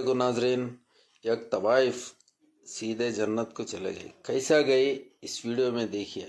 अलैकुम नाजरीन। एक तवाइफ सीधे जन्नत को चले गई, कैसा गई इस वीडियो में देखिए।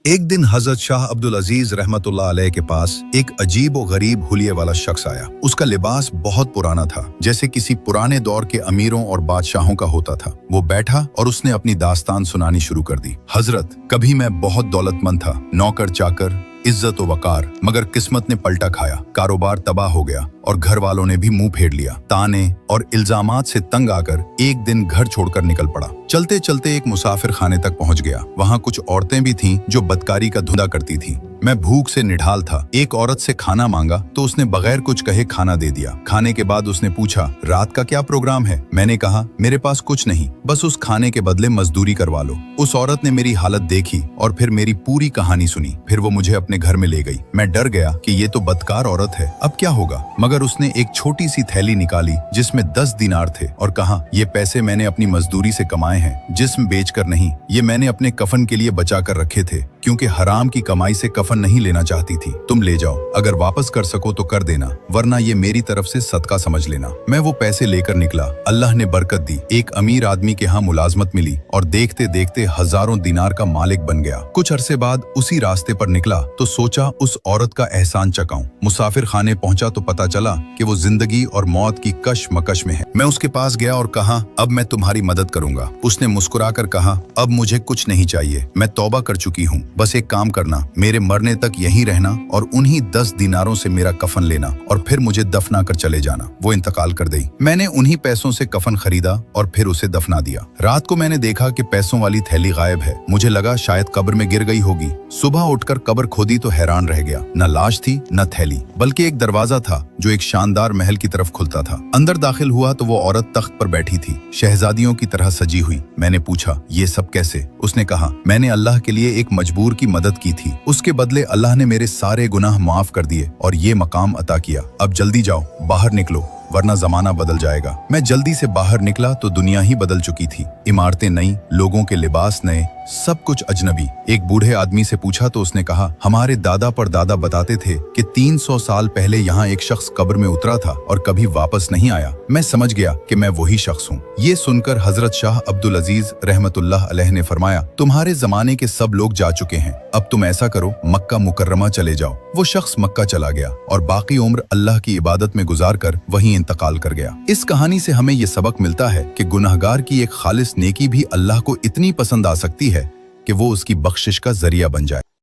एक दिन हजरत शाह अब्दुल अजीज रहमतुल्लाह अलैह के पास एक अजीब और गरीब हुलिये वाला शख्स आया। उसका लिबास बहुत पुराना था, जैसे किसी पुराने दौर के अमीरों और बादशाहों का होता था। वो बैठा और उसने अपनी दास्तान सुनानी शुरू कर दी। हजरत, कभी मैं बहुत दौलतमंद था, नौकर चाकर, इज्जत व वकार, मगर किस्मत ने पलटा खाया, कारोबार तबाह हो गया और घर वालों ने भी मुंह फेर लिया। ताने और इल्जामात से तंग आकर एक दिन घर छोड़कर निकल पड़ा। चलते चलते एक मुसाफिर खाने तक पहुंच गया। वहां कुछ औरतें भी थीं जो बदकारी का धुंधा करती थीं। मैं भूख से निढाल था। एक औरत से खाना मांगा तो उसने बगैर कुछ कहे खाना दे दिया। खाने के बाद उसने पूछा, रात का क्या प्रोग्राम है? मैंने कहा, मेरे पास कुछ नहीं, बस उस खाने के बदले मजदूरी करवा लो। उस औरत ने मेरी हालत देखी और फिर मेरी पूरी कहानी सुनी। फिर वो मुझे अपने घर में ले गई। मैं डर गया कि ये तो बदकार औरत है, अब क्या होगा? मगर उसने एक छोटी सी थैली निकाली जिसमें 10 दिनार थे और कहा, ये पैसे मैंने अपनी मजदूरी से कमाए हैं, जिस्म बेचकर नहीं। ये मैंने अपने कफन के लिए बचा कर रखे थे, क्योंकि हराम की कमाई से कफन नहीं लेना चाहती थी। तुम ले जाओ, अगर वापस कर सको तो कर देना, वरना ये मेरी तरफ से सदका समझ लेना। मैं वो पैसे लेकर निकला। अल्लाह ने बरकत दी। एक अमीर आदमी के यहाँ मुलाजमत मिली और देखते देखते हजारों दिनार का मालिक बन गया। कुछ अरसे बाद उसी रास्ते पर निकला तो सोचा उस औरत का एहसान चकाऊं। मुसाफिर खाने पहुंचा तो पता चला कि वो जिंदगी और मौत की कशमकश में है। मैं उसके पास गया और कहा, अब मैं तुम्हारी मदद करूंगा। उसने मुस्कुराकर कहा, अब मुझे कुछ नहीं चाहिए, मैं तौबा कर चुकी हूँ। बस एक काम करना, मेरे मरने तक यहीं रहना और उन्हीं 10 दिनारों से मेरा कफन लेना और फिर मुझे दफना कर चले जाना। वो इंतकाल कर गई। मैंने उन्हीं पैसों से कफन खरीदा और फिर उसे दफना दिया। रात को मैंने देखा कि पैसों वाली थैली गायब है। मुझे लगा शायद कब्र में गिर गई होगी। सुबह उठकर कब्र खोदी तो हैरान रह गया। न लाश थी न थैली, बल्कि एक दरवाजा था जो एक शानदार महल की तरफ खुलता था। अंदर दाखिल हुआ तो वो औरत तख्त पर बैठी थी, शहजादियों की तरह सजी हुई। मैंने पूछा, ये सब कैसे? उसने कहा, मैंने अल्लाह के लिए एक मजबूर की मदद की थी, उसके बदले अल्लाह ने मेरे सारे गुनाह माफ कर दिए और ये मकाम अता किया। अब जल्दी जाओ, बाहर निकलो, वरना जमाना बदल जाएगा। मैं जल्दी से बाहर निकला तो दुनिया ही बदल चुकी थी। इमारतें नई, लोगों के लिबास नए, सब कुछ अजनबी। एक बूढ़े आदमी से पूछा तो उसने कहा, हमारे दादा पर दादा बताते थे कि 300 साल पहले यहाँ एक शख्स कब्र में उतरा था और कभी वापस नहीं आया। मैं समझ गया कि मैं वही शख्स हूँ। ये सुनकर हजरत शाह अब्दुल अजीज रहमतुल्लाह अलैह ने फरमाया, तुम्हारे जमाने के सब लोग जा चुके हैं, अब तुम ऐसा करो, मक्का मुकर्रमा चले जाओ। वो शख्स मक्का चला गया और बाकी उम्र अल्लाह की इबादत में गुजार कर वहीं इंतकाल कर गया। इस कहानी से हमें ये सबक मिलता है कि गुनहगार की एक खालिस नेकी भी अल्लाह को इतनी पसंद आ सकती है कि वो उसकी बख्शिश का जरिया बन जाए।